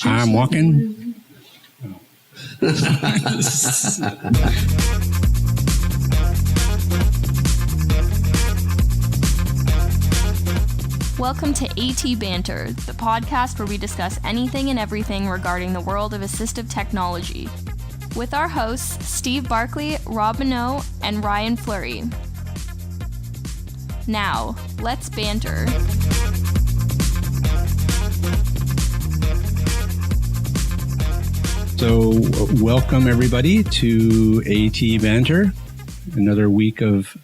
I'm walking. Welcome to AT Banter, the podcast where we discuss anything and everything regarding the world of assistive technology. With our hosts, Steve Barkley, Rob Minot, and Ryan Fleury. Now, let's banter. So, welcome everybody to AT Banter, another week of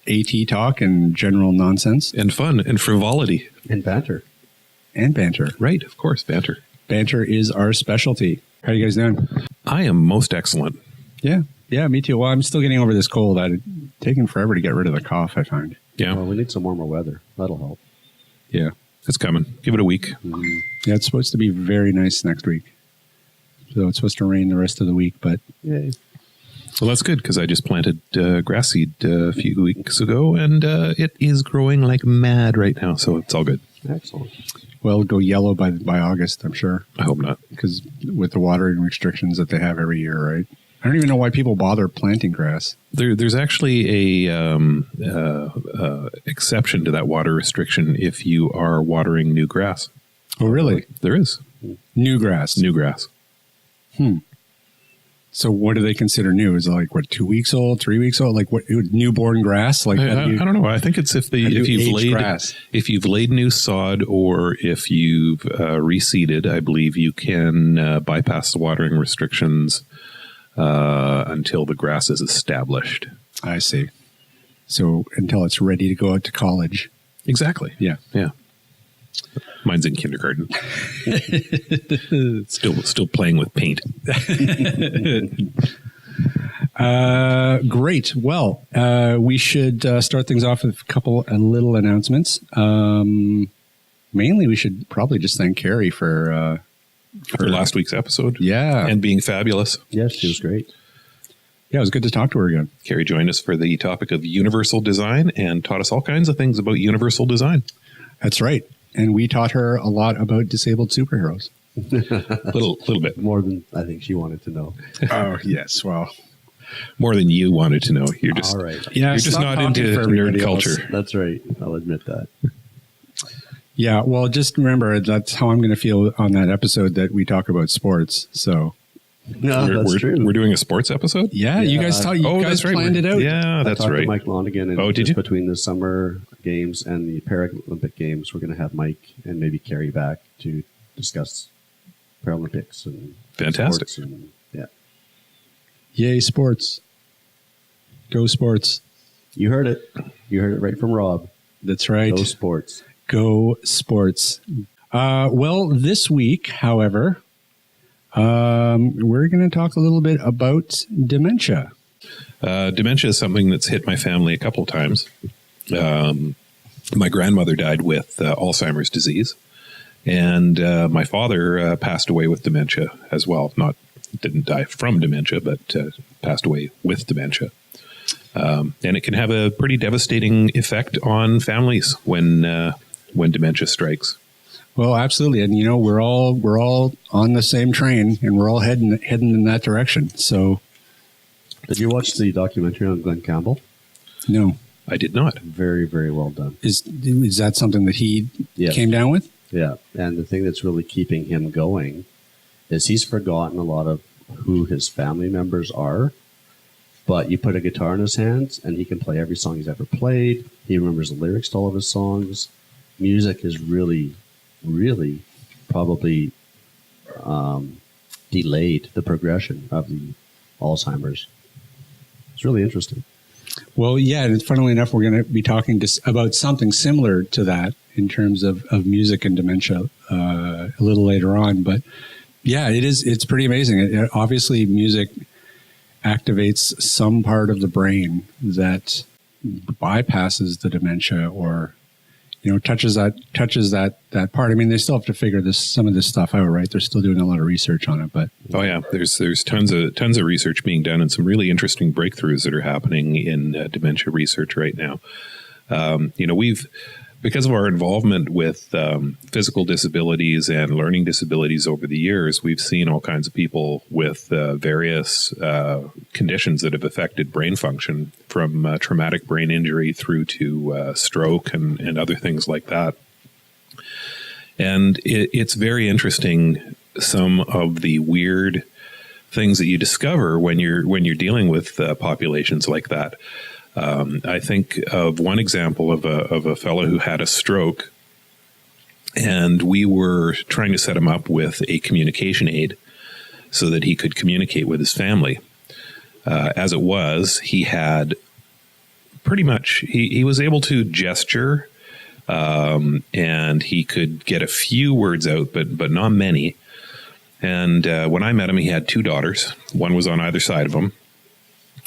AT talk and general nonsense. And fun and frivolity. And banter. And banter. Right, of course, banter. Banter is our specialty. How are you guys doing? I am most excellent. Yeah, me too. Well, I'm still getting over this cold. It's taken forever to get rid of the cough, I find. Yeah. Well, we need some warmer weather. That'll help. Yeah. It's coming. Give it a week. Yeah, it's supposed to be very nice next week. So it's supposed to rain the rest of the week, but... Yay. Well, that's good because I just planted grass seed a few weeks ago, and it is growing like mad right now, so it's all good. Excellent. Well, it'll go yellow by August, I'm sure. I hope not. Because with the watering restrictions that they have every year, right? I don't even know why people bother planting grass. There's actually a exception to that water restriction if you are watering new grass. Oh, really? There is. New grass? New grass. So what do they consider new? Is it like, 2 weeks old, 3 weeks old? Like what, newborn grass? Like I don't know. I think it's if you've laid new sod or if you've reseeded, I believe you can bypass the watering restrictions until the grass is established. I see. So until it's ready to go out to college. Exactly. Yeah. Mine's in kindergarten. Still playing with paint. Great. Well, we should start things off with a couple of little announcements. Mainly, we should probably just thank Carrie for last week's episode. Yeah. And being fabulous. Yes, she was great. Yeah, it was good to talk to her again. Carrie joined us for the topic of universal design and taught us all kinds of things about universal design. That's right. And we taught her a lot about disabled superheroes. little bit. More than I think she wanted to know. Oh, yes. Well, more than you wanted to know. You're just, all right. Yeah, you're just not into nerd culture. That's right. I'll admit that. Yeah. Well, just remember, that's how I'm going to feel on that episode that we talk about sports. So. No, that's true. We're doing a sports episode? Yeah, you guys planned it out. Yeah, that's right. To Mike Lonigan, and did you? Between the summer games and the Paralympic games, we're going to have Mike and maybe Carrie back to discuss Paralympics and fantastic. Sports and, yeah. Yay, sports. Go sports. You heard it. You heard it right from Rob. That's right. Go sports. Go sports. Well, this week, however... we're going to talk a little bit about dementia. Dementia is something that's hit my family a couple of times. My grandmother died with Alzheimer's disease, and my father passed away with dementia as well. Didn't die from dementia, but passed away with dementia. And it can have a pretty devastating effect on families when dementia strikes. Well, absolutely, and we're all on the same train, and we're all heading in that direction. So, did you watch the documentary on Glenn Campbell? No, I did not. Very, very well done. Is that something that he came down with? Yeah, and the thing that's really keeping him going is he's forgotten a lot of who his family members are. But you put a guitar in his hands, and he can play every song he's ever played. He remembers the lyrics to all of his songs. Music is really probably delayed the progression of the Alzheimer's. It's really interesting. Well, yeah, and funnily enough, we're going to be talking about something similar to that in terms of music and dementia a little later on. But yeah, it's pretty amazing. Obviously, music activates some part of the brain that bypasses the dementia or touches that part. I mean, they still have to figure some of this stuff out, right? They're still doing a lot of research on it, but oh yeah, there's tons of research being done and some really interesting breakthroughs that are happening in dementia research right now. Because of our involvement with physical disabilities and learning disabilities over the years, we've seen all kinds of people with various conditions that have affected brain function, from traumatic brain injury through to stroke and other things like that. And it's very interesting, some of the weird things that you discover when you're dealing with populations like that. I think of one example of a fellow who had a stroke, and we were trying to set him up with a communication aid so that he could communicate with his family. As it was, he had pretty much, he was able to gesture, and he could get a few words out, but not many. And when I met him, he had 2 daughters. One was on either side of him.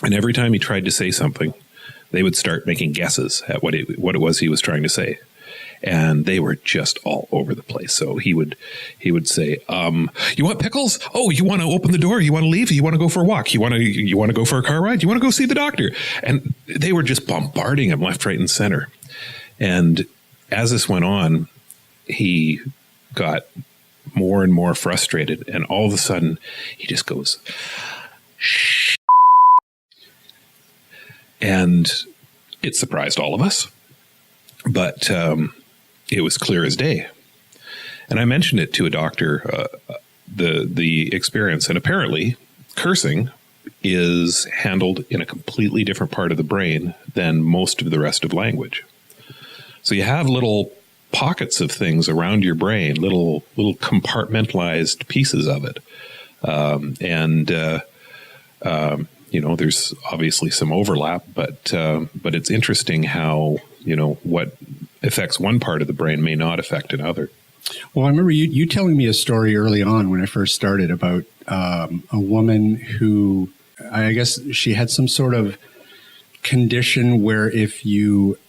And every time he tried to say something, they would start making guesses at what it was he was trying to say. And they were just all over the place. So he would say, you want pickles? Oh, you want to open the door? You want to leave? You want to go for a walk? You want to go for a car ride? You want to go see the doctor? And they were just bombarding him left, right, and center. And as this went on, he got more and more frustrated. And all of a sudden, he just goes, shh. And it surprised all of us, but it was clear as day. And I mentioned it to a doctor, the experience, and apparently cursing is handled in a completely different part of the brain than most of the rest of language. So you have little pockets of things around your brain, little compartmentalized pieces of it, there's obviously some overlap, but it's interesting how, what affects one part of the brain may not affect another. Well, I remember you telling me a story early on when I first started about a woman who, I guess she had some sort of condition where if you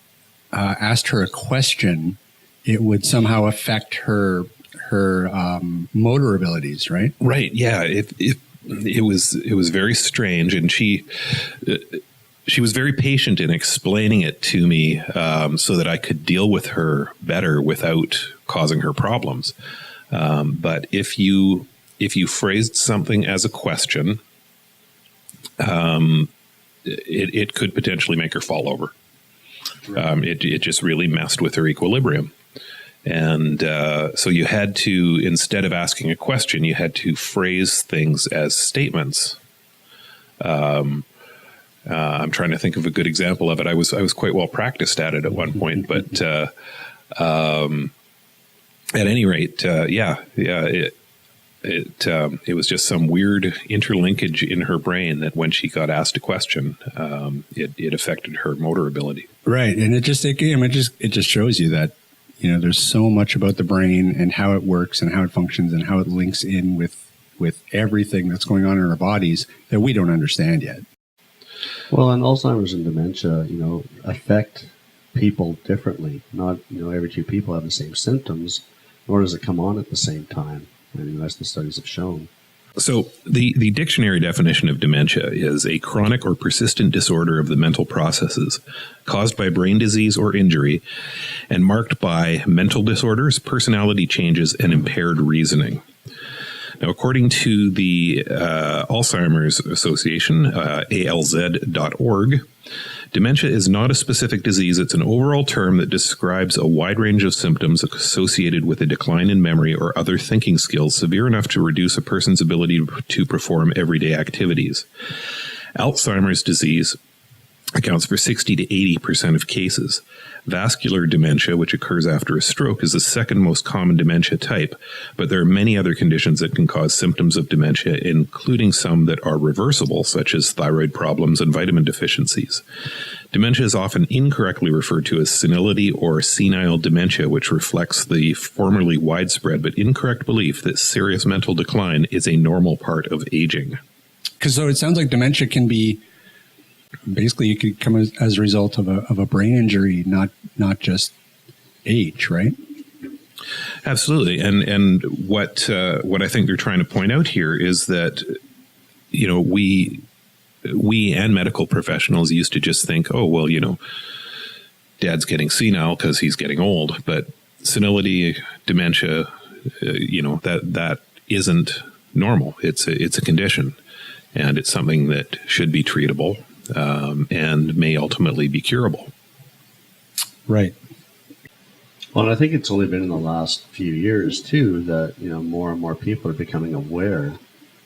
asked her a question, it would somehow affect her motor abilities, right? Right. Yeah. It was very strange, and she was very patient in explaining it to me, so that I could deal with her better without causing her problems. But if you phrased something as a question, it could potentially make her fall over. It just really messed with her equilibrium. And so you had to, instead of asking a question, you had to phrase things as statements. I'm trying to think of a good example of it. I was quite well practiced at it at one point, but at any rate, it was just some weird interlinkage in her brain that when she got asked a question, it affected her motor ability. Right, and it just shows you that, there's so much about the brain and how it works and how it functions and how it links in with everything that's going on in our bodies that we don't understand yet. Well, and Alzheimer's and dementia, affect people differently. Not, every 2 people have the same symptoms, nor does it come on at the same time. As the studies have shown. So the dictionary definition of dementia is a chronic or persistent disorder of the mental processes caused by brain disease or injury and marked by mental disorders, personality changes, and impaired reasoning. Now, according to the Alzheimer's Association, alz.org, dementia is not a specific disease. It's an overall term that describes a wide range of symptoms associated with a decline in memory or other thinking skills severe enough to reduce a person's ability to perform everyday activities. Alzheimer's disease accounts for 60 to 80% of cases. Vascular dementia, which occurs after a stroke, is the second most common dementia type, but there are many other conditions that can cause symptoms of dementia, including some that are reversible, such as thyroid problems and vitamin deficiencies. Dementia is often incorrectly referred to as senility or senile dementia, which reflects the formerly widespread but incorrect belief that serious mental decline is a normal part of aging. Because so it sounds like dementia can be basically, it could come as a result of a brain injury, not just age, right? Absolutely, and what I think they're trying to point out here is that we and medical professionals used to just think, oh well, Dad's getting senile because he's getting old. But senility, dementia, that isn't normal. It's a condition, and it's something that should be treatable and may ultimately be curable. Right. Well, and I think it's only been in the last few years too that more and more people are becoming aware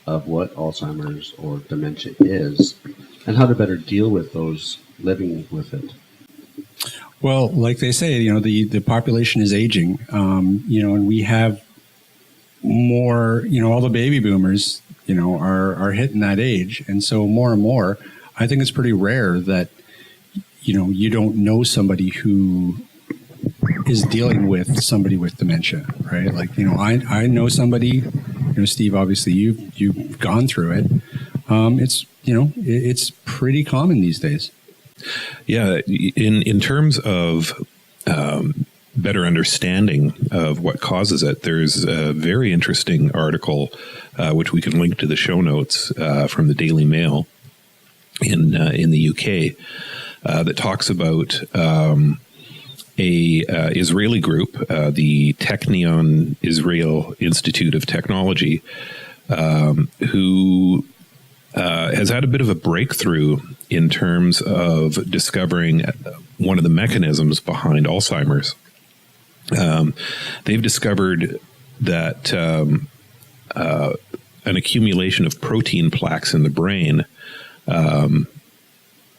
of what Alzheimer's or dementia is and how to better deal with those living with it. Well, like they say, the population is aging, and we have more, all the baby boomers, are hitting that age. And so more and more, I think it's pretty rare that, you don't know somebody who is dealing with somebody with dementia, right? Like, I know somebody, Steve, obviously you've gone through it. It's pretty common these days. Yeah. In terms of better understanding of what causes it, there's a very interesting article, which we can link to the show notes, from the Daily Mail in the UK, that talks about a Israeli group, the Technion Israel Institute of Technology, who has had a bit of a breakthrough in terms of discovering one of the mechanisms behind Alzheimer's. They've discovered that an accumulation of protein plaques in the brain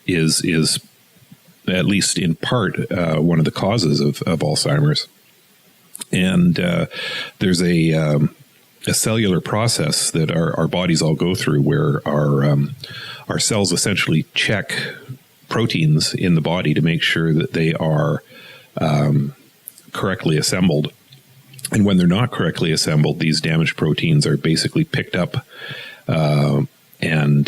is at least in part one of the causes of Alzheimer's. And there's a cellular process that our bodies all go through where our cells essentially check proteins in the body to make sure that they are correctly assembled. And when they're not correctly assembled, these damaged proteins are basically picked up and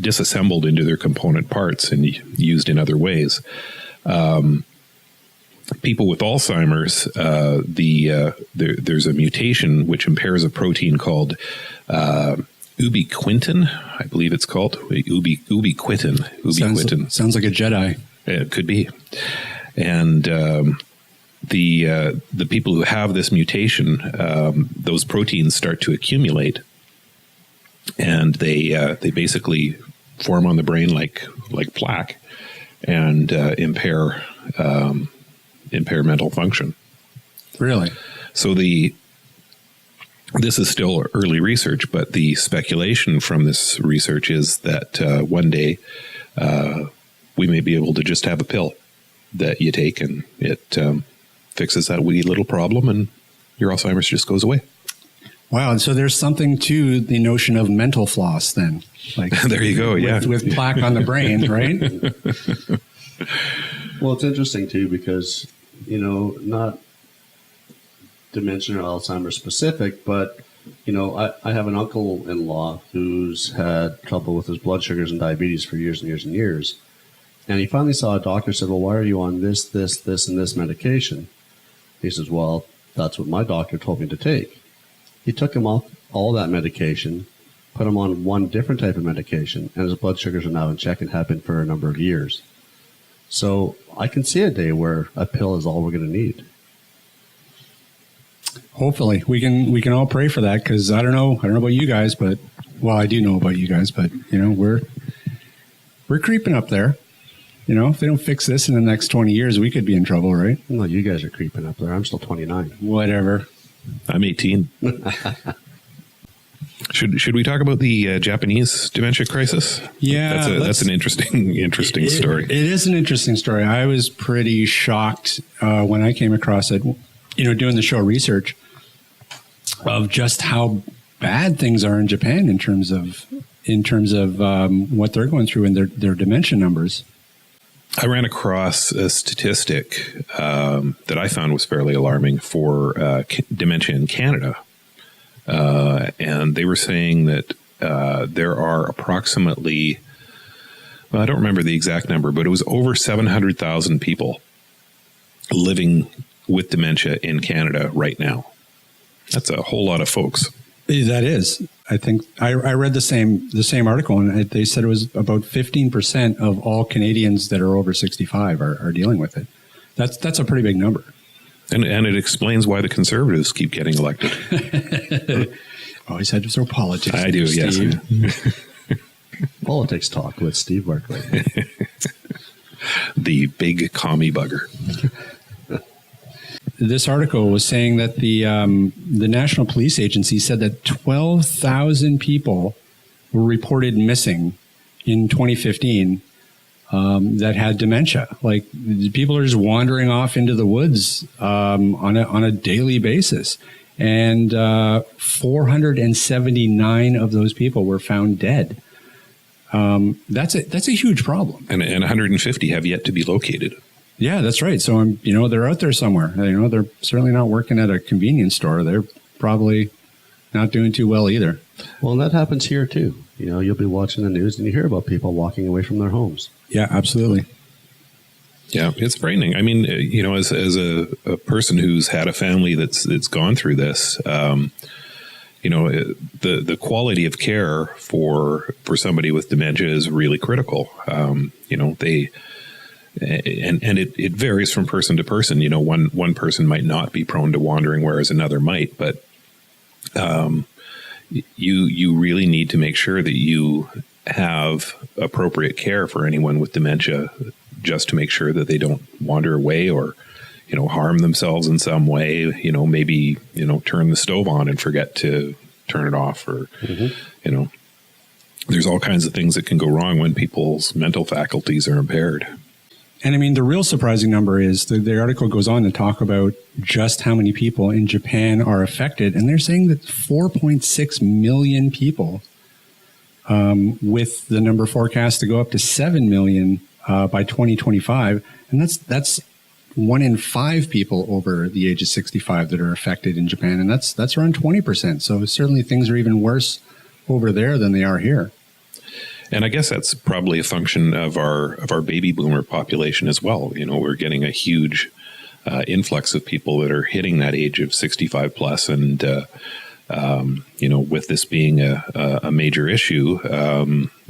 disassembled into their component parts and used in other ways. People with Alzheimer's, there's a mutation which impairs a protein called ubiquitin, I believe it's called. Ubiquitin. Sounds like a Jedi. It could be. And the people who have this mutation, those proteins start to accumulate, and they basically form on the brain like plaque and impair mental function. Really? So this is still early research, but the speculation from this research is that one day we may be able to just have a pill that you take and it fixes that wee little problem and your Alzheimer's just goes away. Wow. And so there's something to the notion of mental floss then. Like there you go. Yeah. With plaque on the brain, right? Well, it's interesting too, because, not dementia or Alzheimer's specific, but, I have an uncle-in-law who's had trouble with his blood sugars and diabetes for years and years and years. And he finally saw a doctor, said, well, why are you on this, and this medication? He says, well, that's what my doctor told me to take. He took him off all that medication, put him on one different type of medication, and his blood sugars are now in check and have been for a number of years. So I can see a day where a pill is all we're going to need. Hopefully we can all pray for that, because I don't know about you guys, but I do know about you guys, but we're creeping up there. If they don't fix this in the next 20 years, we could be in trouble, right? No, you guys are creeping up there. I'm still 29. Whatever. I'm 18. Should we talk about the Japanese dementia crisis? Yeah, that's an interesting story. It is an interesting story. I was pretty shocked when I came across it, doing the show research, of just how bad things are in Japan in terms of what they're going through and their dementia numbers. I ran across a statistic that I found was fairly alarming for dementia in Canada. And they were saying that there are approximately, I don't remember the exact number, but it was over 700,000 people living with dementia in Canada right now. That's a whole lot of folks. That is. I think I read the same article, and they said it was about 15% of all Canadians that are over 65 are dealing with it. That's a pretty big number. And it explains why the Conservatives keep getting elected. Always had to throw politics. I do, Steve. yes. Politics talk with Steve Barkley. The big commie bugger. This article was saying that the National Police Agency said that 12,000 people were reported missing in 2015 that had dementia. Like, people are just wandering off into the woods on a daily basis, and 479 of those people were found dead. That's a huge problem, And 150 have yet to be located. Yeah, that's right. So they're out there somewhere. They're certainly not working at a convenience store. They're probably not doing too well either. Well, and that happens here too. You'll be watching the news and you hear about people walking away from their homes. Yeah, absolutely. Yeah, it's frightening. I mean, as a person who's had a family that's gone through this, the quality of care for somebody with dementia is really critical. It varies from person to person. One person might not be prone to wandering, whereas another might. But you really need to make sure that you have appropriate care for anyone with dementia, just to make sure that they don't wander away or harm themselves in some way. Maybe turn the stove on and forget to turn it off, or there's all kinds of things that can go wrong when people's mental faculties are impaired. And I mean, the real surprising number is the article goes on to talk about just how many people in Japan are affected. And they're saying that 4.6 million people, with the number forecast to go up to 7 million by 2025. And that's 1 in 5 people over the age of 65 that are affected in Japan. And that's around 20%. So certainly things are even worse over there than they are here. And I guess that's probably a function of our baby boomer population as well. We're getting a huge influx of people that are hitting that age of 65 plus. And, with this being a major issue,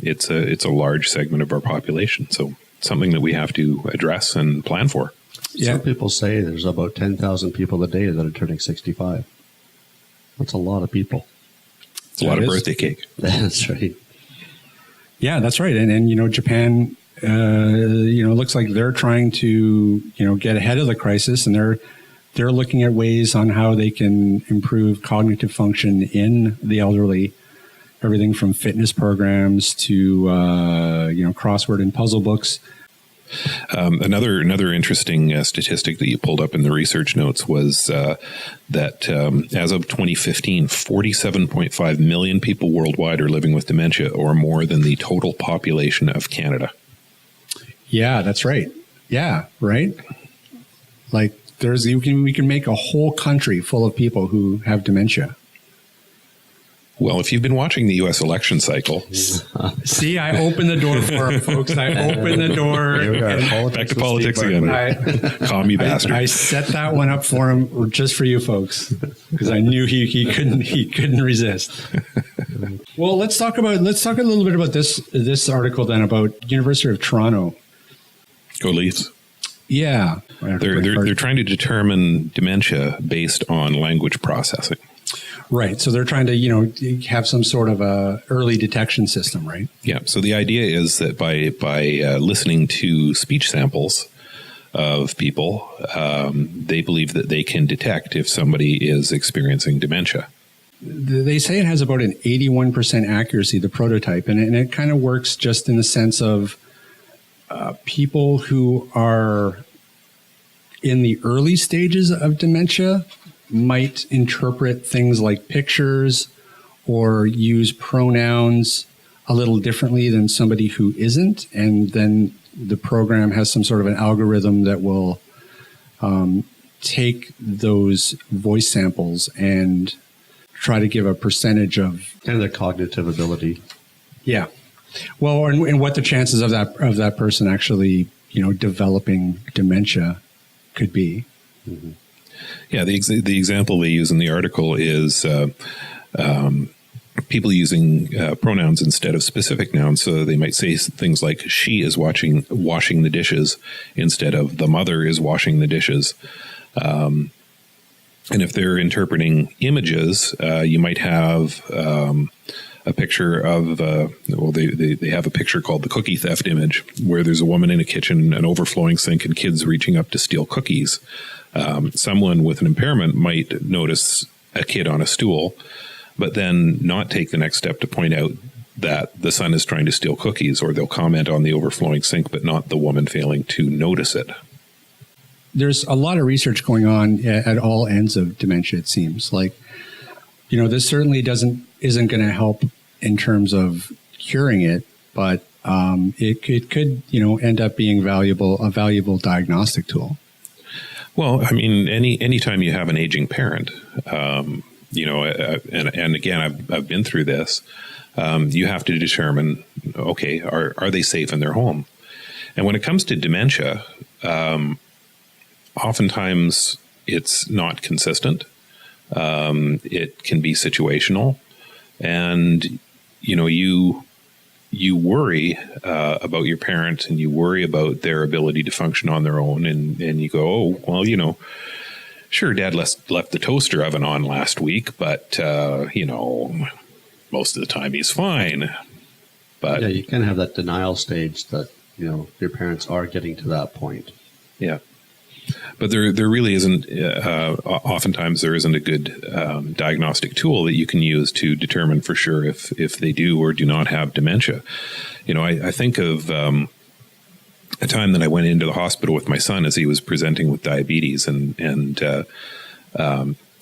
it's a large segment of our population. So something that we have to address and plan for. Yeah. Some people say there's about 10,000 people a day that are turning 65. That's a lot of people. It's a lot of birthday cake. That's right. Yeah, that's right. And Japan, looks like they're trying to, get ahead of the crisis, and they're looking at ways on how they can improve cognitive function in the elderly. Everything from fitness programs to, crossword and puzzle books. Another interesting statistic that you pulled up in the research notes was that as of 2015, 47.5 million people worldwide are living with dementia, or more than the total population of Canada. Yeah, that's right. Yeah, right. Like we can make a whole country full of people who have dementia. Well, if you've been watching the U.S. election cycle. See, I opened the door for him, folks. I opened the door. Back to politics again. Commie bastard. I set that one up for him just for you folks, because I knew he couldn't resist. Well, let's talk a little bit about this article then about University of Toronto. Go Leafs. Yeah. They're trying to determine dementia based on language processing. Right. So they're trying to, have some sort of a early detection system, right? Yeah. So the idea is that by listening to speech samples of people, they believe that they can detect if somebody is experiencing dementia. They say it has about an 81% accuracy, the prototype, and it kind of works just in the sense of people who are in the early stages of dementia might interpret things like pictures or use pronouns a little differently than somebody who isn't. And then the program has some sort of an algorithm that will take those voice samples and try to give a percentage of... And their cognitive ability. Yeah. Well, and what the chances of that person actually, developing dementia could be. Mm-hmm. Yeah, the example they use in the article is people using pronouns instead of specific nouns. So they might say things like she is washing the dishes instead of the mother is washing the dishes. And if they're interpreting images, you might have a picture of, they have a picture called the cookie theft image, where there's a woman in a kitchen, an overflowing sink, and kids reaching up to steal cookies. Someone with an impairment might notice a kid on a stool, but then not take the next step to point out that the son is trying to steal cookies, or they'll comment on the overflowing sink, but not the woman failing to notice it. There's a lot of research going on at all ends of dementia, it seems. Like, this certainly isn't going to help in terms of curing it, but it could, end up being a valuable diagnostic tool. Well, I mean, anytime you have an aging parent, and again, I've been through this. You have to determine, okay, are they safe in their home? And when it comes to dementia, oftentimes it's not consistent. It can be situational, and you worry about your parent, and you worry about their ability to function on their own, and you go, oh, well, sure, Dad left the toaster oven on last week, but most of the time he's fine. But yeah, you kind of have that denial stage that your parents are getting to that point. Yeah. But there really isn't, oftentimes there isn't a good diagnostic tool that you can use to determine for sure if they do or do not have dementia. I think of a time that I went into the hospital with my son as he was presenting with diabetes, and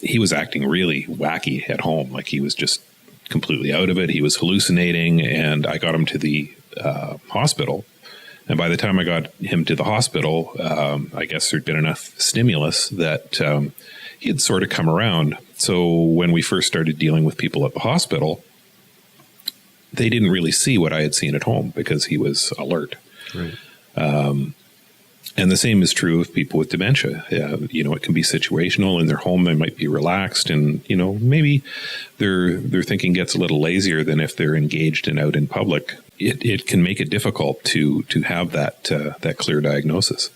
he was acting really wacky at home. Like, he was just completely out of it. He was hallucinating, and I got him to the hospital. And by the time I got him to the hospital, I guess there'd been enough stimulus that he had sort of come around. So when we first started dealing with people at the hospital, they didn't really see what I had seen at home because he was alert. Right. And the same is true of people with dementia. It can be situational. In their home, they might be relaxed, and maybe their thinking gets a little lazier than if they're engaged and out in public. It can make it difficult to have that clear diagnosis.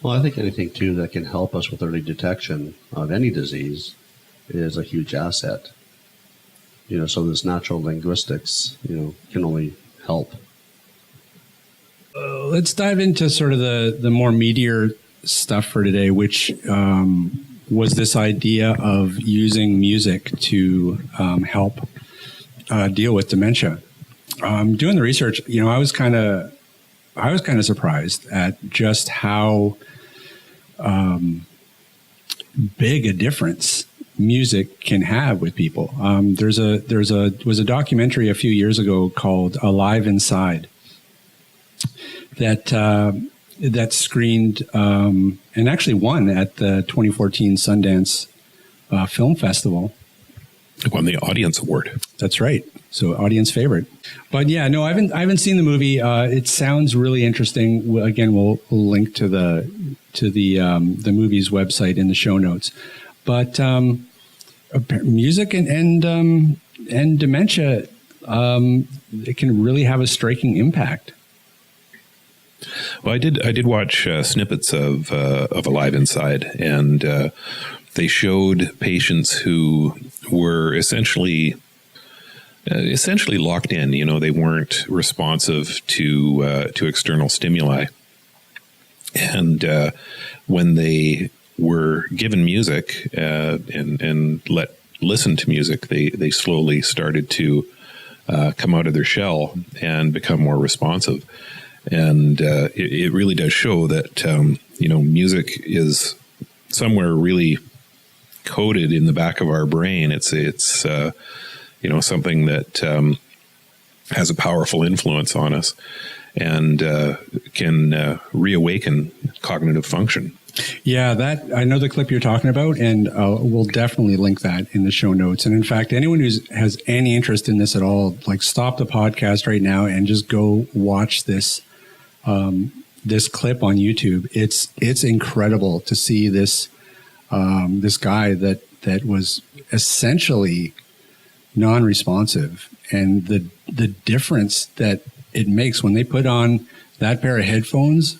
Well, I think anything too that can help us with early detection of any disease is a huge asset. So this natural linguistics, can only help. Let's dive into sort of the more meatier stuff for today, which was this idea of using music to help deal with dementia. Doing the research, I was kind of surprised at just how big a difference music can have with people. Was a documentary a few years ago called Alive Inside that screened and actually won at the 2014 Sundance Film Festival. It won the Audience Award. That's right. So audience favorite. But yeah, no, I haven't seen the movie. It sounds really interesting. Again, we'll link to the movie's website in the show notes. But music and dementia, it can really have a striking impact. Well, I did watch snippets of Alive Inside, and they showed patients who were essentially locked in. They weren't responsive to external stimuli, and when they were given music and listen to music, they slowly started to come out of their shell and become more responsive. And it really does show that music is somewhere really coded in the back of our brain. It's something that has a powerful influence on us and can reawaken cognitive function. Yeah, that I know the clip you're talking about, and we'll definitely link that in the show notes. And in fact, anyone who has any interest in this at all, stop the podcast right now and just go watch this clip on YouTube. It's incredible to see this guy that was essentially non-responsive, and the difference that it makes when they put on that pair of headphones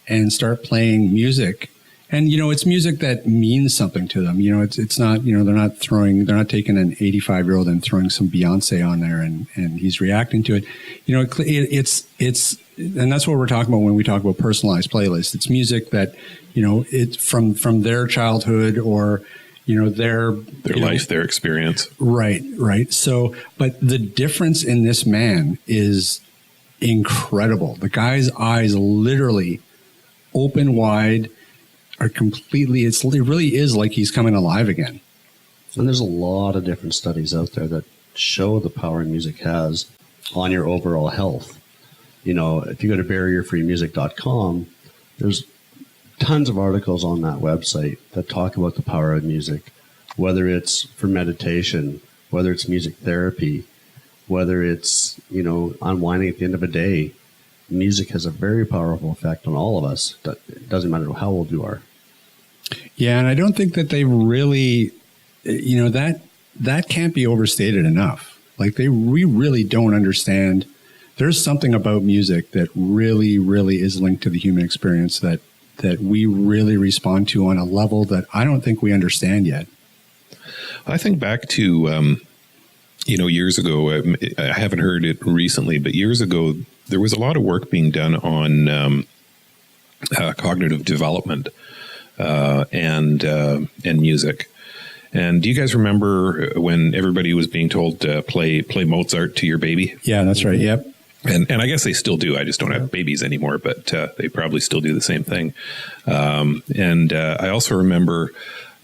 and start playing music. And, it's music that means something to them. It's not, they're not taking an 85-year-old and throwing some Beyonce on there and he's reacting to it. It's, and that's what we're talking about when we talk about personalized playlists. It's music that, it's from their childhood or, their life, their experience. Right. So, but the difference in this man is incredible. The guy's eyes literally open wide, are completely, it really is like he's coming alive again. And there's a lot of different studies out there that show the power music has on your overall health. If you go to barrierfreemusic.com, there's tons of articles on that website that talk about the power of music, whether it's for meditation, whether it's music therapy, whether it's, unwinding at the end of a day. Music has a very powerful effect on all of us. It doesn't matter how old you are. Yeah, and I don't think that they really, that can't be overstated enough. Like we really don't understand. There's something about music that really, really is linked to the human experience that we really respond to on a level that I don't think we understand yet. I think back to, years ago, I haven't heard it recently, but years ago, there was a lot of work being done on cognitive development and music. And do you guys remember when everybody was being told to play Mozart to your baby? Yeah, that's right. Yep. And I guess they still do. I just don't have babies anymore, but they probably still do the same thing. And I also remember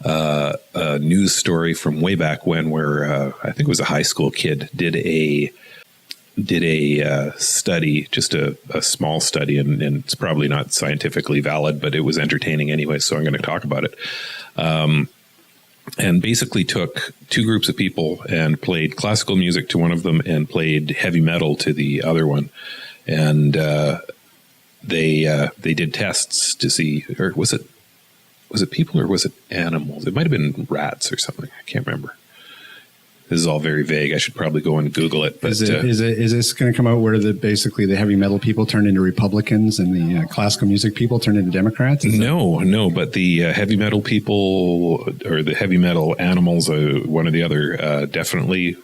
a news story from way back when where I think it was a high school kid did a study, just a small study, and it's probably not scientifically valid, but it was entertaining anyway, so I'm going to talk about it. And basically took two groups of people and played classical music to one of them and played heavy metal to the other one. And they did tests to see, or was it people or was it animals? It might have been rats or something. I can't remember. This is all very vague. I should probably go and Google it. But is this going to come out where basically the heavy metal people turn into Republicans and the classical music people turn into Democrats? No. But the heavy metal people or the heavy metal animals, one or the other, definitely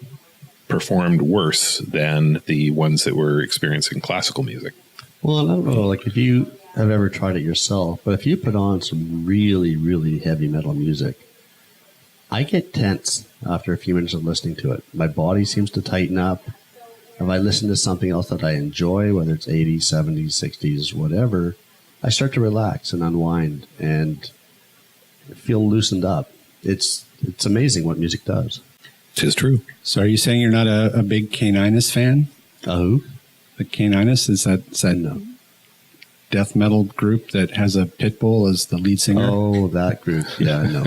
performed worse than the ones that were experiencing classical music. Well, I don't know, like if you have ever tried it yourself, but if you put on some really, really heavy metal music, I get tense after a few minutes of listening to it. My body seems to tighten up. If I listen to something else that I enjoy, whether it's 80s, 70s, 60s, whatever, I start to relax and unwind and feel loosened up. It's amazing what music does. It is true. So are you saying you're not a big Caninus fan? Who? The Caninus, is that No. death metal group that has a pit bull as the lead singer? Oh, that group. Yeah, no.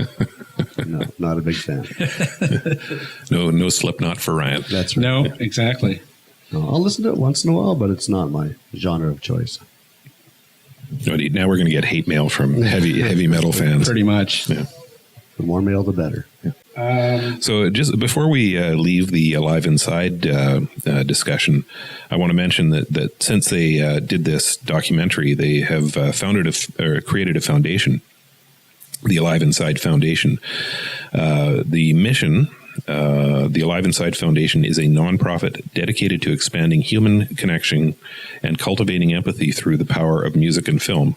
No, not a big fan. No Slipknot for Ryan. That's right. No, exactly. No, I'll listen to it once in a while, but it's not my genre of choice. Now we're going to get hate mail from heavy metal fans. Pretty much. Yeah. The more mail, the better. Yeah. So just before we leave the Alive Inside discussion, I want to mention that since they did this documentary, they have created a foundation, the Alive Inside Foundation. The mission, the Alive Inside Foundation, is a nonprofit dedicated to expanding human connection and cultivating empathy through the power of music and film.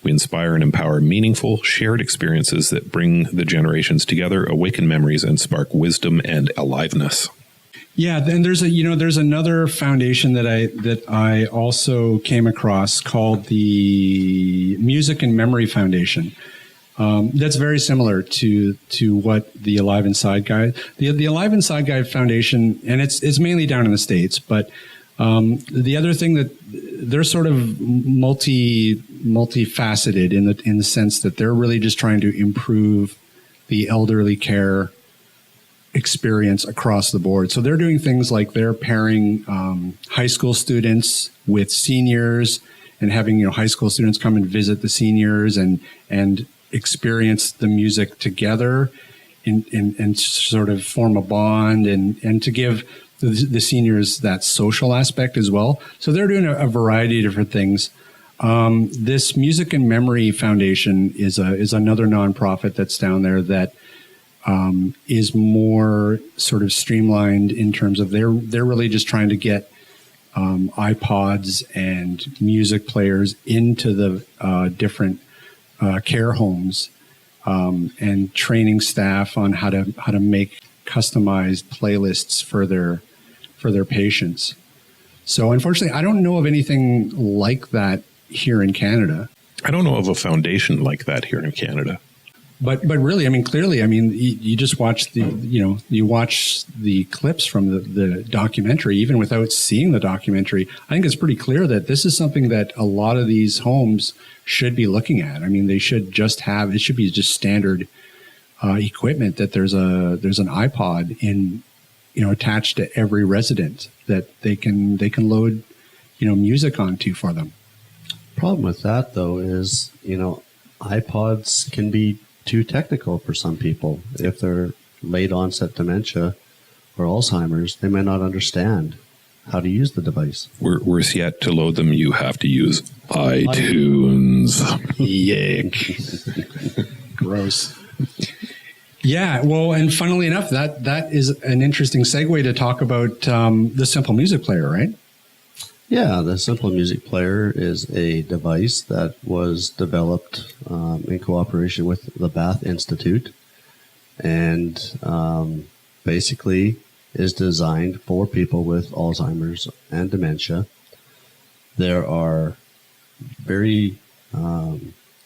We inspire and empower meaningful, shared experiences that bring the generations together, awaken memories, and spark wisdom and aliveness. Yeah, then there's another foundation that I also came across called the Music and Memory Foundation. That's very similar to what the Alive Inside Guide. The Alive Inside Guide Foundation, and it's mainly down in the States, but the other thing that they're sort of multifaceted in the sense that they're really just trying to improve the elderly care experience across the board. So they're doing things like they're pairing high school students with seniors and having high school students come and visit the seniors and experience the music together. and sort of form a bond and to give the seniors that social aspect as well. So they're doing a variety of different things. This Music and Memory Foundation is another nonprofit that's down there that is more sort of streamlined in terms of they're really just trying to get iPods and music players into the different care homes and training staff on how to make customized playlists for their patients. So unfortunately, I don't know of anything like that here in Canada. I don't know of a foundation like that here in Canada. But really, I mean, clearly, I mean, you just watch you watch the clips from the documentary, even without seeing the documentary. I think it's pretty clear that this is something that a lot of these homes should be looking at. I mean, they should just have, it should be just standard equipment that there's an iPod in, attached to every resident that they can load, music onto for them. Problem with that though is, iPods can be too technical for some people. If they're late onset dementia or Alzheimer's, they may not understand how to use the device. Worse yet, to load them, you have to use iTunes. Yuck. Gross. Yeah, well, and funnily enough, that is an interesting segue to talk about the Simple Music Player, right? Yeah, the Simple Music Player is a device that was developed in cooperation with the Bath Institute and basically is designed for people with Alzheimer's and dementia. There are very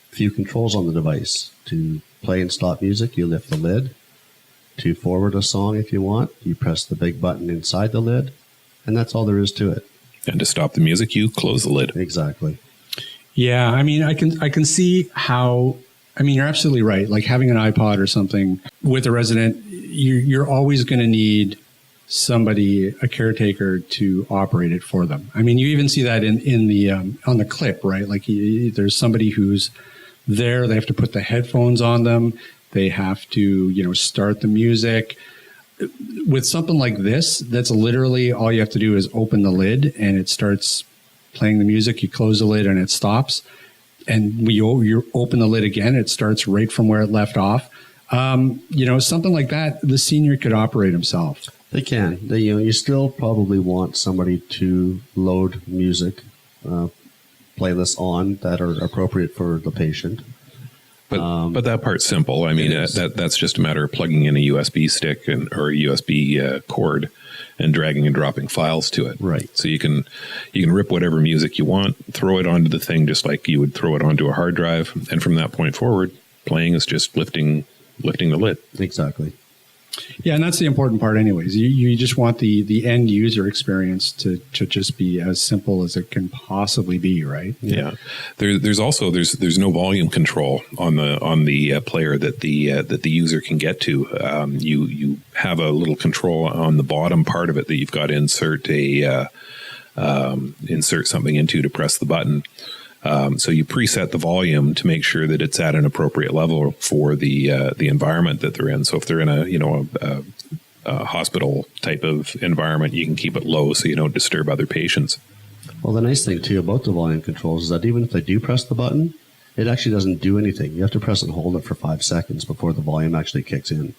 few controls on the device. To play and stop music, you lift the lid. To forward a song if you want, you press the big button inside the lid, and that's all there is to it. And to stop the music, you close the lid. Exactly. Yeah, I mean, I can see how. I mean, you're absolutely right. Like having an iPod or something with a resident, you're always going to need somebody, a caretaker, to operate it for them. I mean, you even see that in the on the clip, right? Like there's somebody who's there. They have to put the headphones on them. They have to, start the music. With something like this, that's literally all you have to do is open the lid and it starts playing the music. You close the lid and it stops. And you open the lid again, it starts right from where it left off. Something like that, the senior could operate himself. They can. You still probably want somebody to load music playlists on that are appropriate for the patient. But that part's simple. I mean, that's just a matter of plugging in a USB stick or a USB cord and dragging and dropping files to it. Right. So you can rip whatever music you want, throw it onto the thing just like you would throw it onto a hard drive, and from that point forward, playing is just lifting the lid. Exactly. Yeah, and that's the important part anyways. You just want the end user experience to just be as simple as it can possibly be, right? Yeah. There's also no volume control on the player that the user can get to. You have a little control on the bottom part of it that you've got to insert something into to press the button. So you preset the volume to make sure that it's at an appropriate level for the environment that they're in. So if they're in a hospital type of environment, you can keep it low so you don't disturb other patients. Well, the nice thing too about the volume controls is that even if they do press the button, it actually doesn't do anything. You have to press and hold it for 5 seconds before the volume actually kicks in.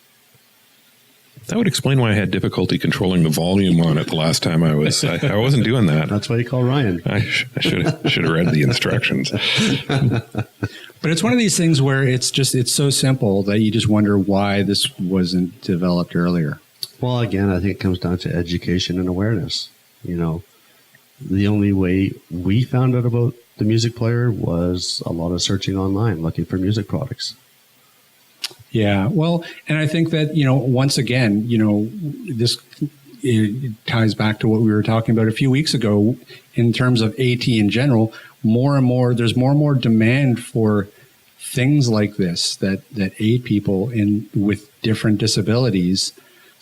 That would explain why I had difficulty controlling the volume on it the last time I wasn't doing that. That's why you call Ryan. I should have read the instructions. But it's one of these things where it's so simple that you just wonder why this wasn't developed earlier. Well, again, I think it comes down to education and awareness. The only way we found out about the music player was a lot of searching online, looking for music products. Yeah, well, and I think that, once again, this it ties back to what we were talking about a few weeks ago in terms of AT in general. There's more and more demand for things like this that aid people with different disabilities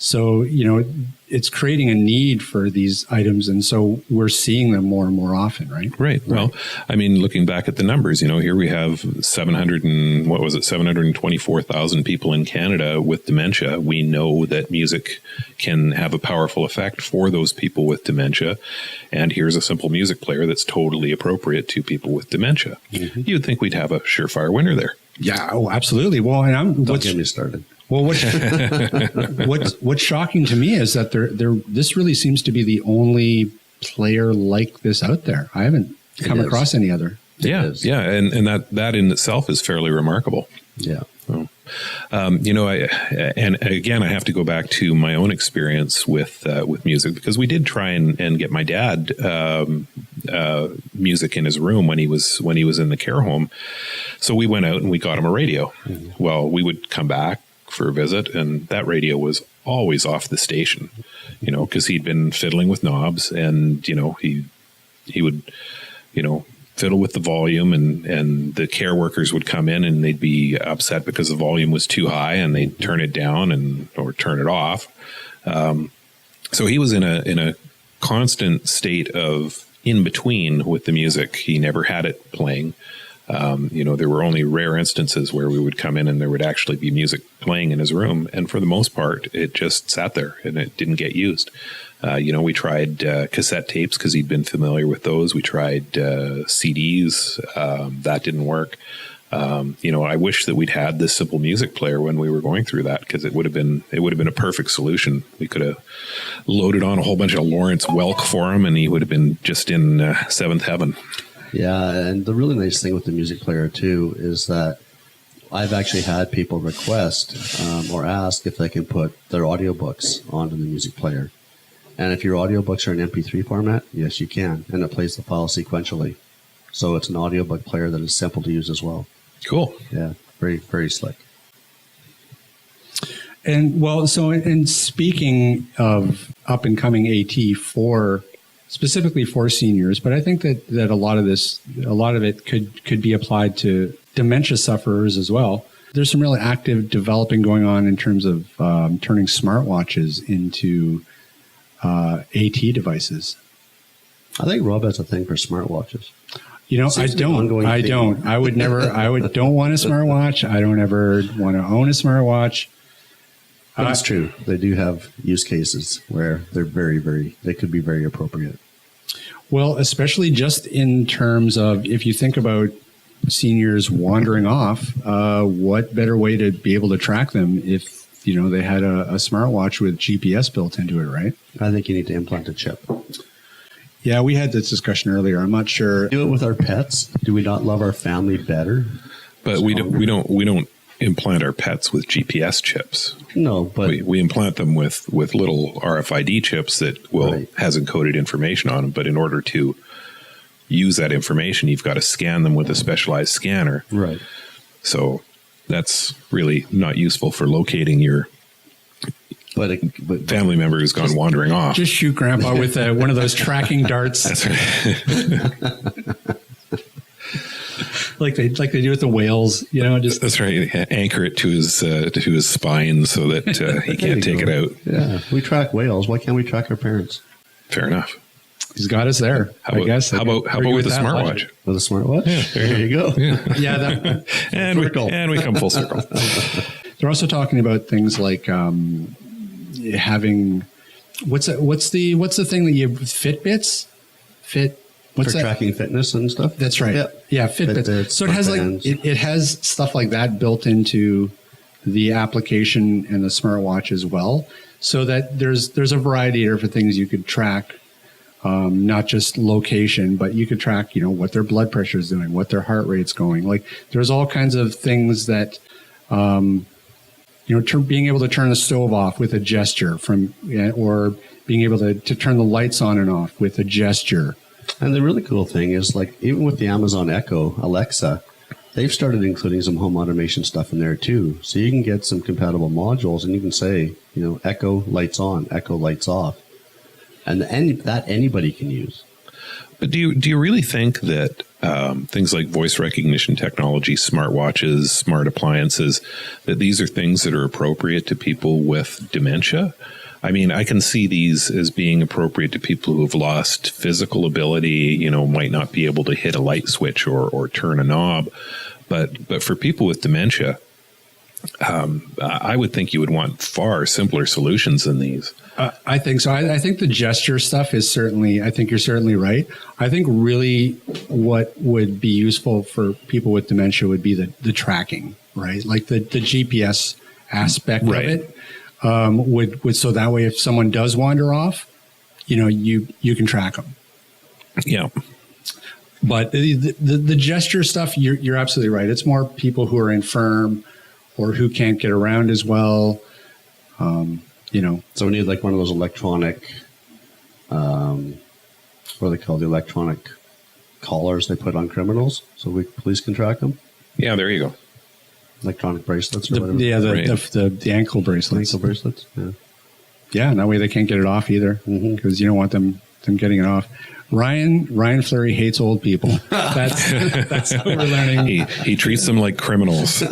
So, you know, it's creating a need for these items. And so we're seeing them more and more often, right? Right. Well, I mean, looking back at the numbers, you know, here we have 724,000 people in Canada with dementia. We know that music can have a powerful effect for those people with dementia. And here's a simple music player that's totally appropriate to people with dementia. Mm-hmm. You'd think we'd have a surefire winner there. Yeah, oh, absolutely. Well, and Don't get me started. Well, what's shocking to me is that this really seems to be the only player like this out there. I haven't come across any other. Yeah, and that in itself is fairly remarkable. Yeah. So, you know, I have to go back to my own experience with music, because we did try and get my dad music in his room when he was in the care home. So we went out and we got him a radio. Mm-hmm. Well, we would come back for a visit, and that radio was always off the station, you know, because he'd been fiddling with knobs, and you know he would, you know, fiddle with the volume, and the care workers would come in and they'd be upset because the volume was too high, and they'd turn it down or turn it off. So he was in a constant state of in between with the music. He never had it playing. You know, there were only rare instances where we would come in and there would actually be music playing in his room. And for the most part, it just sat there and it didn't get used. You know, we tried cassette tapes because he'd been familiar with those. We tried CDs. That didn't work. You know, I wish that we'd had this simple music player when we were going through that, because it would have been a perfect solution. We could have loaded on a whole bunch of Lawrence Welk for him, and he would have been just in seventh heaven. Yeah, and the really nice thing with the music player too is that I've actually had people request or ask if they can put their audiobooks onto the music player. And if your audiobooks are in MP3 format, yes, you can. And it plays the file sequentially. So it's an audiobook player that is simple to use as well. Cool. Yeah, very, very slick. And well, so in speaking of up and coming AT specifically for seniors, but I think that a lot of it could be applied to dementia sufferers as well. There's some really active developing going on in terms of turning smartwatches into AT devices. I think Rob has a thing for smartwatches. You know, I don't. I would never. Don't want a smartwatch. I don't ever want to own a smartwatch. That's true. They do have use cases where they're they could be very appropriate. Well, especially just in terms of if you think about seniors wandering off, what better way to be able to track them if, you know, they had a smartwatch with GPS built into it, right? I think you need to implant a chip. Yeah, we had this discussion earlier. I'm not sure. Do it with our pets. Do we not love our family better? But we don't implant our pets with GPS chips. No, but we implant them with little RFID chips that has encoded information on them. But in order to use that information, you've got to scan them with a specialized scanner. Right. So that's really not useful for locating your but family member who's gone wandering off. Just shoot Grandpa with one of those tracking darts. That's right. like they do with the whales, you know. Just that's right. Anchor it to his spine so that he can't take it out. Yeah, we track whales. Why can't we track our parents? Fair enough. He's got us there. How about with a smartwatch? With a smartwatch? Yeah, there you go. Yeah, and we come full circle. They're also talking about things like having what's the thing that you Fitbits? What's for that? Tracking fitness and stuff? That's right. Yeah, Fitbits. So it has it has stuff like that built into the application and the smartwatch as well, so that there's a variety of different things you could track, not just location, but you could track, you know, what their blood pressure is doing, what their heart rate's going. Like there's all kinds of things that, you know, being able to turn the stove off with a gesture or being able to turn the lights on and off with a gesture. And the really cool thing is, like, even with the Amazon Echo, Alexa, they've started including some home automation stuff in there too. So you can get some compatible modules and you can say, you know, Echo lights on, Echo lights off. And that anybody can use. But do you really think that things like voice recognition technology, smartwatches, smart appliances, that these are things that are appropriate to people with dementia? I mean, I can see these as being appropriate to people who have lost physical ability, might not be able to hit a light switch or turn a knob. But for people with dementia, I would think you would want far simpler solutions than these. I think so. I think the gesture stuff is certainly, I think you're certainly right. I think really what would be useful for people with dementia would be the tracking, right? Like the GPS aspect right. of it. Would so that way if someone does wander off, you can track them. Yeah. But the gesture stuff, you're absolutely right. It's more people who are infirm or who can't get around as well. So we need like one of those electronic, what are they called? The electronic collars they put on criminals so police can track them. Yeah, there you go. Electronic bracelets or whatever. The ankle bracelets. Ankle bracelets, yeah. Yeah, and that way they can't get it off either because you don't want them getting it off. Ryan Fleury hates old people. That's what we're learning. He treats them like criminals.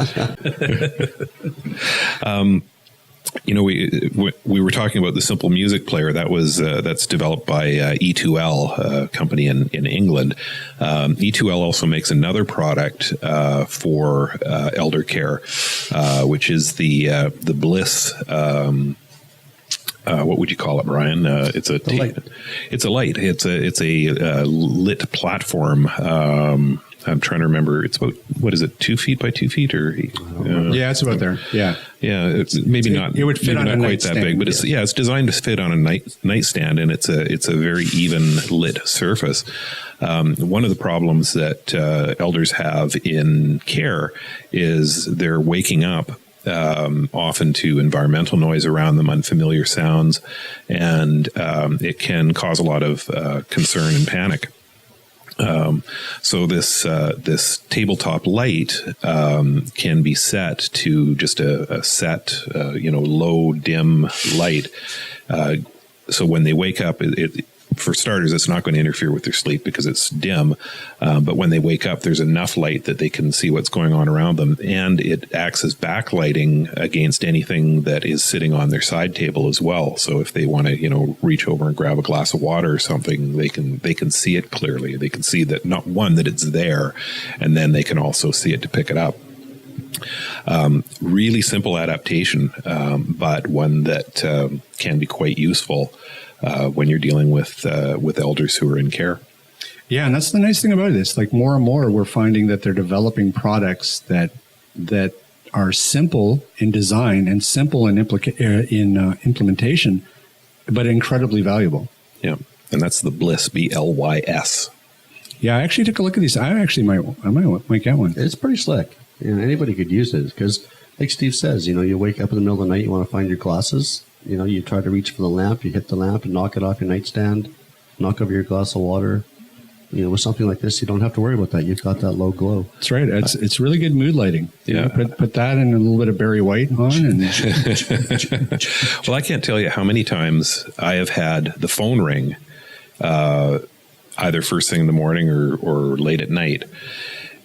We were talking about the simple music player that's developed by E2L, a company in England. E2L also makes another product for elder care, which is the Bliss. What would you call it, Brian? It's a light. It's a light. It's a lit platform. I'm trying to remember. It's about, 2 feet by 2 feet, or yeah, it's about there. Yeah, It's maybe not. It would fit on not a quite nightstand. that big, but it's designed to fit on a nightstand, and it's a very even lit surface. One of the problems that elders have in care is they're waking up often to environmental noise around them, unfamiliar sounds, and it can cause a lot of concern and panic. So this tabletop light can be set to just a set, low dim light. So when they wake up, for starters, it's not going to interfere with their sleep because it's dim. But when they wake up, there's enough light that they can see what's going on around them. And it acts as backlighting against anything that is sitting on their side table as well. So if they want to, reach over and grab a glass of water or something, they can see it clearly. They can see that that it's there. And then they can also see it to pick it up. Really simple adaptation, but one that can be quite useful when you're dealing with elders who are in care. Yeah, and that's the nice thing about this. Like more and more, we're finding that they're developing products that are simple in design and simple in implementation, but incredibly valuable. Yeah, and that's the Bliss, BLYS. Yeah, I actually took a look at these. I might get one. It's pretty slick. Anybody could use it because, like Steve says, you wake up in the middle of the night, you want to find your glasses. You try to reach for the lamp, you hit the lamp and knock it off your nightstand, knock over your glass of water. With something like this, you don't have to worry about that. You've got that low glow. That's right. It's really good mood lighting. Yeah. Put that and a little bit of Barry White on. And Well, I can't tell you how many times I have had the phone ring, either first thing in the morning or late at night.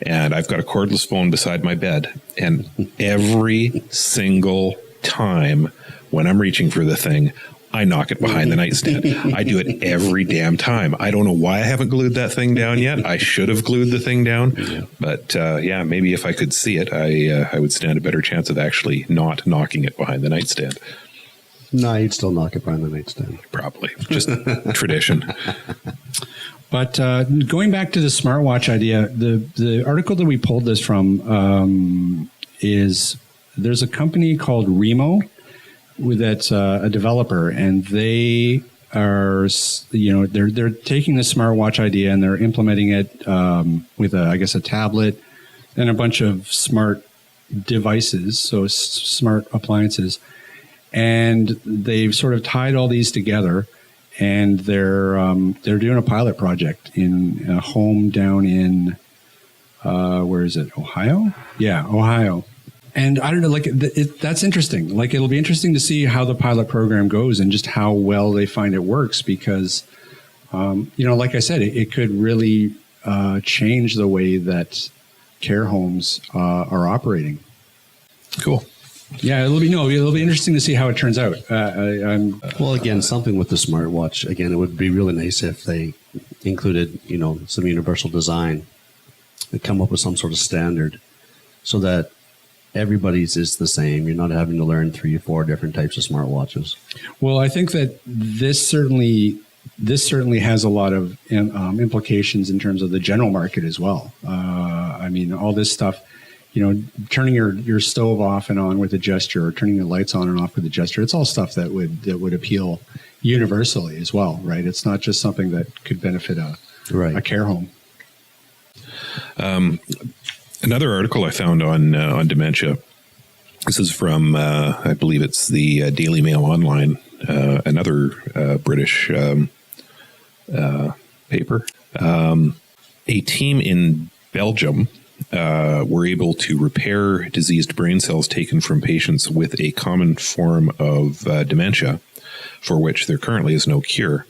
And I've got a cordless phone beside my bed. And every single time when I'm reaching for the thing, I knock it behind the nightstand. I do it every damn time. I don't know why I haven't glued that thing down yet. I should have glued the thing down. Yeah. But maybe if I could see it, I would stand a better chance of actually not knocking it behind the nightstand. No, you'd still knock it behind the nightstand. Probably. Just tradition. But going back to the smartwatch idea, the article that we pulled this from is there's a company called Remo that's a developer, and they are, they're taking the smartwatch idea and they're implementing it with a tablet and a bunch of smart devices, so smart appliances, and they've sort of tied all these together. And they're doing a pilot project in a home down in where is it? Ohio? Yeah, Ohio. And I don't know, that's interesting. Like, it'll be interesting to see how the pilot program goes and just how well they find it works, because Like I said, it could really change the way that care homes are operating. Cool. Yeah, it'll be interesting to see how it turns out. Well, again, something with the smartwatch. Again, it would be really nice if they included, some universal design and come up with some sort of standard so that everybody's is the same. You're not having to learn 3 or 4 different types of smartwatches. Well, I think that this certainly has a lot of implications in terms of the general market as well. All this stuff, turning your stove off and on with a gesture, or turning the lights on and off with a gesture, it's all stuff that would appeal universally as well, right? It's not just something that could benefit a care home. Another article I found on dementia. This is from, I believe it's the Daily Mail Online, another British paper. A team in Belgium were able to repair diseased brain cells taken from patients with a common form of dementia, for which there currently is no cure.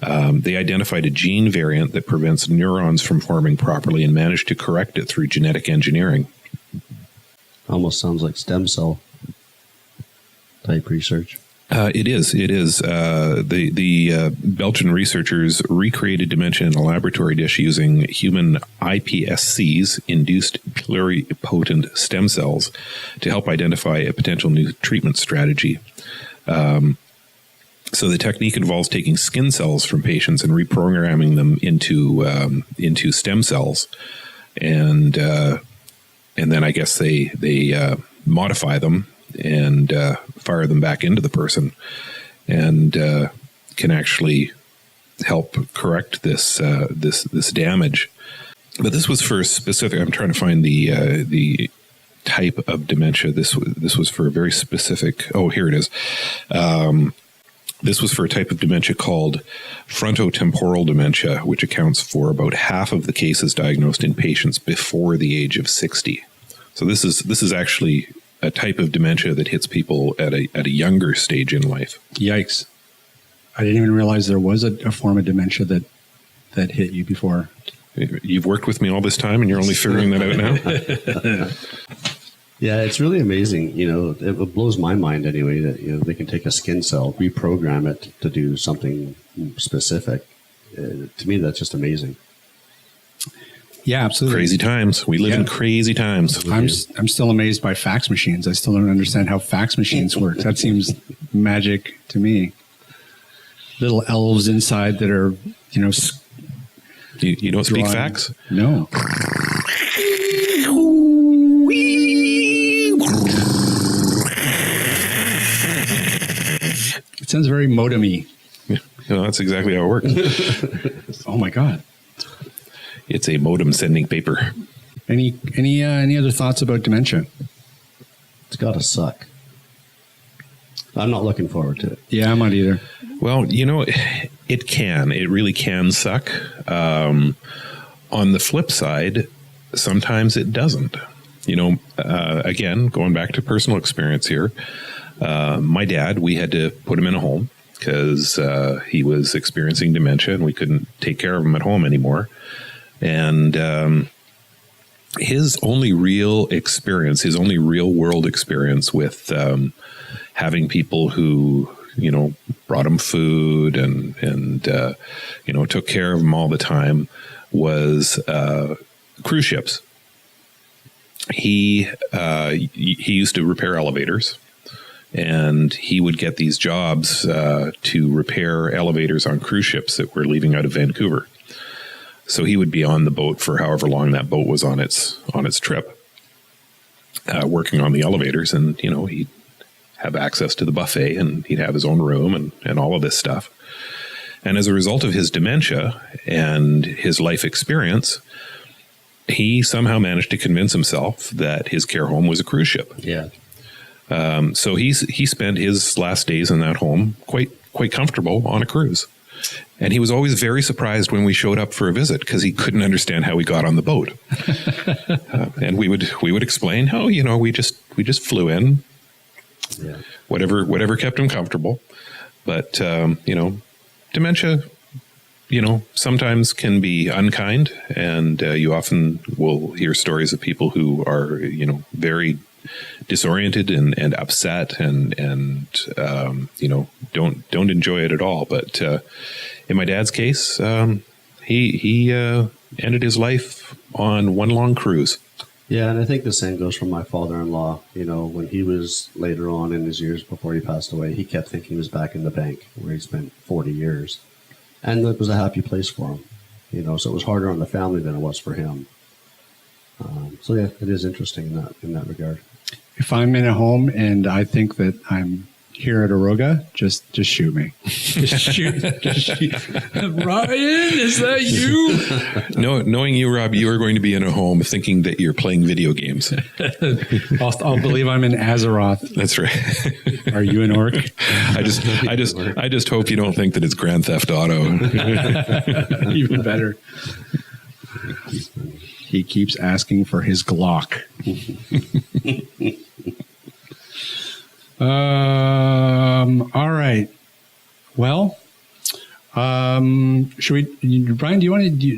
They identified a gene variant that prevents neurons from forming properly and managed to correct it through genetic engineering. Almost sounds like stem cell type research. It is. The Belgian researchers recreated dementia in a laboratory dish using human iPSCs, induced pluripotent stem cells, to help identify a potential new treatment strategy. So the technique involves taking skin cells from patients and reprogramming them into stem cells, and then I guess they modify them and fire them back into the person, and can actually help correct this damage. But this was for a specific. I'm trying to find the type of dementia. This was for a very specific. Oh, here it is. This was for a type of dementia called frontotemporal dementia, which accounts for about half of the cases diagnosed in patients before the age of 60. So this is actually a type of dementia that hits people at a younger stage in life. Yikes! I didn't even realize there was a form of dementia that hit you before. You've worked with me all this time, and you're only figuring that out now. Yeah, it's really amazing. It blows my mind anyway that they can take a skin cell, reprogram it to do something specific. To me, that's just amazing. Yeah, absolutely. Crazy times. We live in crazy times. I'm still amazed by fax machines. I still don't understand how fax machines work. That seems magic to me. Little elves inside that are, You don't speak fax? No. It sounds very modem-y. Yeah, that's exactly how it works. Oh my God. It's a modem sending paper. Any other thoughts about dementia? It's got to suck. I'm not looking forward to it. Yeah, I'm not either. Well, it can. It really can suck. On the flip side, sometimes it doesn't. Again, going back to personal experience here, my dad, we had to put him in a home because he was experiencing dementia and we couldn't take care of him at home anymore. And his only real world experience with having people who, brought him food and took care of him all the time was cruise ships. He used to repair elevators, and he would get these jobs to repair elevators on cruise ships that were leaving out of Vancouver. So he would be on the boat for however long that boat was on its trip, working on the elevators, and he'd have access to the buffet, and he'd have his own room and all of this stuff. And as a result of his dementia and his life experience, he somehow managed to convince himself that his care home was a cruise ship. Yeah. So he spent his last days in that home quite comfortable on a cruise. And he was always very surprised when we showed up for a visit because he couldn't understand how we got on the boat. And we would explain, we just flew in. Yeah. Whatever kept him comfortable. But dementia, sometimes can be unkind, and you often will hear stories of people who are, very disoriented and upset and don't enjoy it at all. But in my dad's case, he ended his life on one long cruise. Yeah, and I think the same goes for my father-in-law. When he was later on in his years before he passed away, he kept thinking he was back in the bank where he spent 40 years. And it was a happy place for him, so it was harder on the family than it was for him. So yeah, it is interesting in that regard. If I'm in a home and I think that I'm here at Aroga, just shoot me. Just shoot. Ryan, is that you? No, knowing you, Rob, you are going to be in a home thinking that you're playing video games. I'll believe I'm in Azeroth. That's right. Are you an orc? I just hope you don't think that it's Grand Theft Auto. Even better. He keeps asking for his Glock. All right. Well, should we, Brian,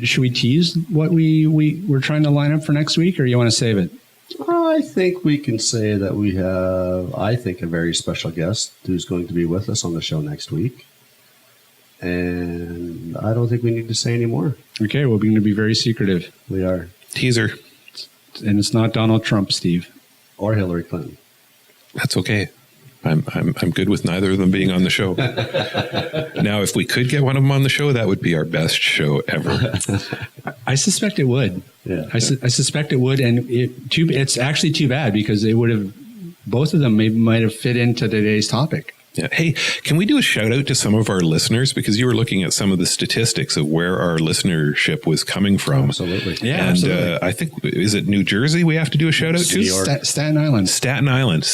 should we tease what we're trying to line up for next week, or you want to save it? I think we can say that we have, a very special guest who's going to be with us on the show next week. And I don't think we need to say any more. Okay, we're going to be very secretive. We are. Teaser. And it's not Donald Trump, Steve. Or Hillary Clinton. That's okay. I'm good with neither of them being on the show. Now, if we could get one of them on the show, that would be our best show ever. I suspect it would. Yeah. I suspect it would, and it's actually too bad because it would have, both of them might have fit into today's topic. Yeah. Hey, can we do a shout out to some of our listeners? Because you were looking at some of the statistics of where our listenership was coming from. Absolutely. Yeah, and absolutely. I think, is it New Jersey we have to do a shout out to? Staten Island. Staten Island.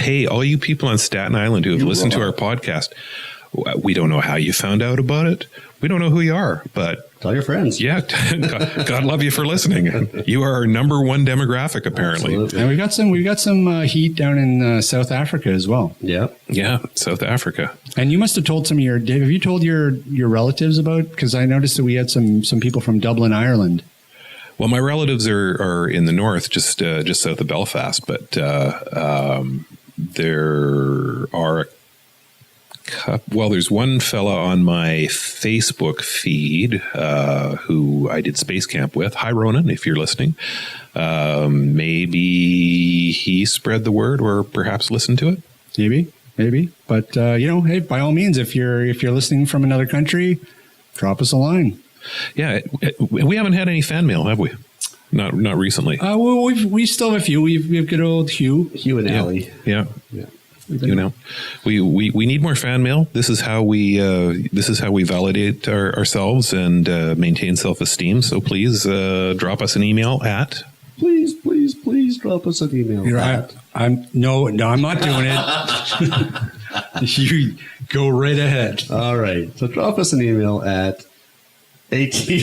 Hey, all you people on Staten Island who have listened to our podcast, we don't know how you found out about it. We don't know who you are, but tell your friends. Yeah, God love you for listening. You are our number one demographic, apparently. Absolutely. And we've got some heat down in South Africa as well. Yeah, South Africa. And you must have told have you told your relatives about? Because I noticed that we had some people from Dublin, Ireland. Well, my relatives are in the north, just south of Belfast, but there are. Well, there's one fella on my Facebook feed who I did Space Camp with. Hi, Ronan, if you're listening. Maybe he spread the word or perhaps listened to it. Maybe. But, hey, by all means, if you're listening from another country, drop us a line. Yeah, we haven't had any fan mail, have we? Not recently. Well, we still have a few. We have good old Hugh and Allie. Yeah. We need more fan mail. This is how we validate ourselves and maintain self-esteem. So please drop us an email at. Please drop us an email. I'm not doing it. You go right ahead. All right. So drop us an email at See,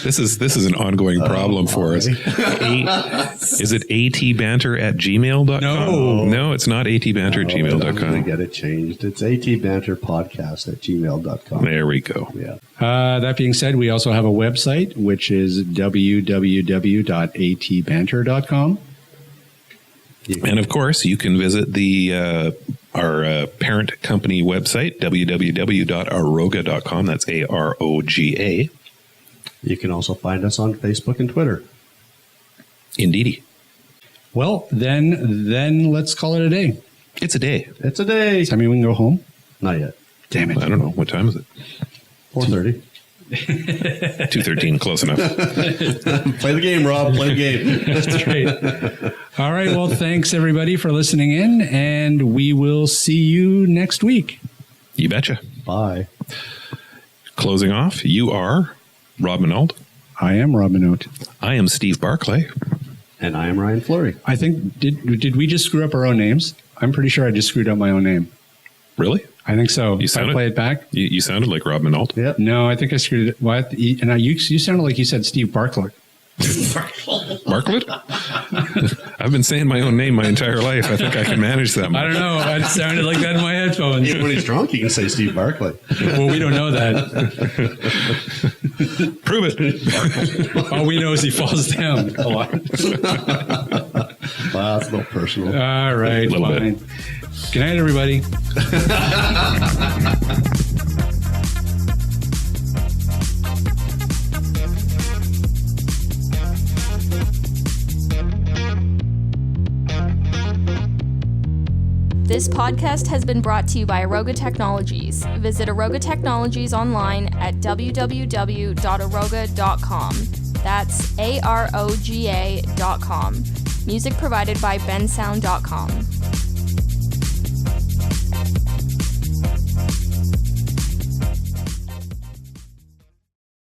this is an ongoing problem for us. Is it atbanter@gmail.com? No, it's not atbanter@gmail.com. I'm going to get it changed. It's atbanterpodcast@gmail.com. There we go. Yeah. That being said, we also have a website, which is www.atbanter.com. And of course, you can visit our parent company website, www.aroga.com. That's AROGA. You can also find us on Facebook and Twitter. Indeedy. Well, then let's call it a day. It's a day. It's a day. Does that mean we can go home? Not yet. Damn it. I don't know. What time is it? 4:30. 2:13, close enough. Play the game, Rob. Play the game. That's great. All right. Well, thanks everybody for listening in, and we will see you next week. You betcha. Bye. Closing off, you are Rob Minold. I am Rob Minold. I am Steve Barclay. And I am Ryan Fleury. I think, did we just screw up our own names? I'm pretty sure I just screwed up my own name. Really? I think so. You sounded, I play it back? You sounded like Rob Minold. Yep. No, I think I screwed it. What? And you sounded like you said Steve Barclay. Bartlett? I've been saying my own name my entire life. I think I can manage that much. I don't know. It sounded like that in my headphones. Even when he's drunk, he can say Steve Barclay. Well, we don't know that. Prove it. All we know is he falls down a lot. Wow, that's a little personal. All right, Little fine. bit. Good night, everybody. This podcast has been brought to you by Aroga Technologies. Visit Aroga Technologies online at www.aroga.com. That's AROGA.com. Music provided by bensound.com.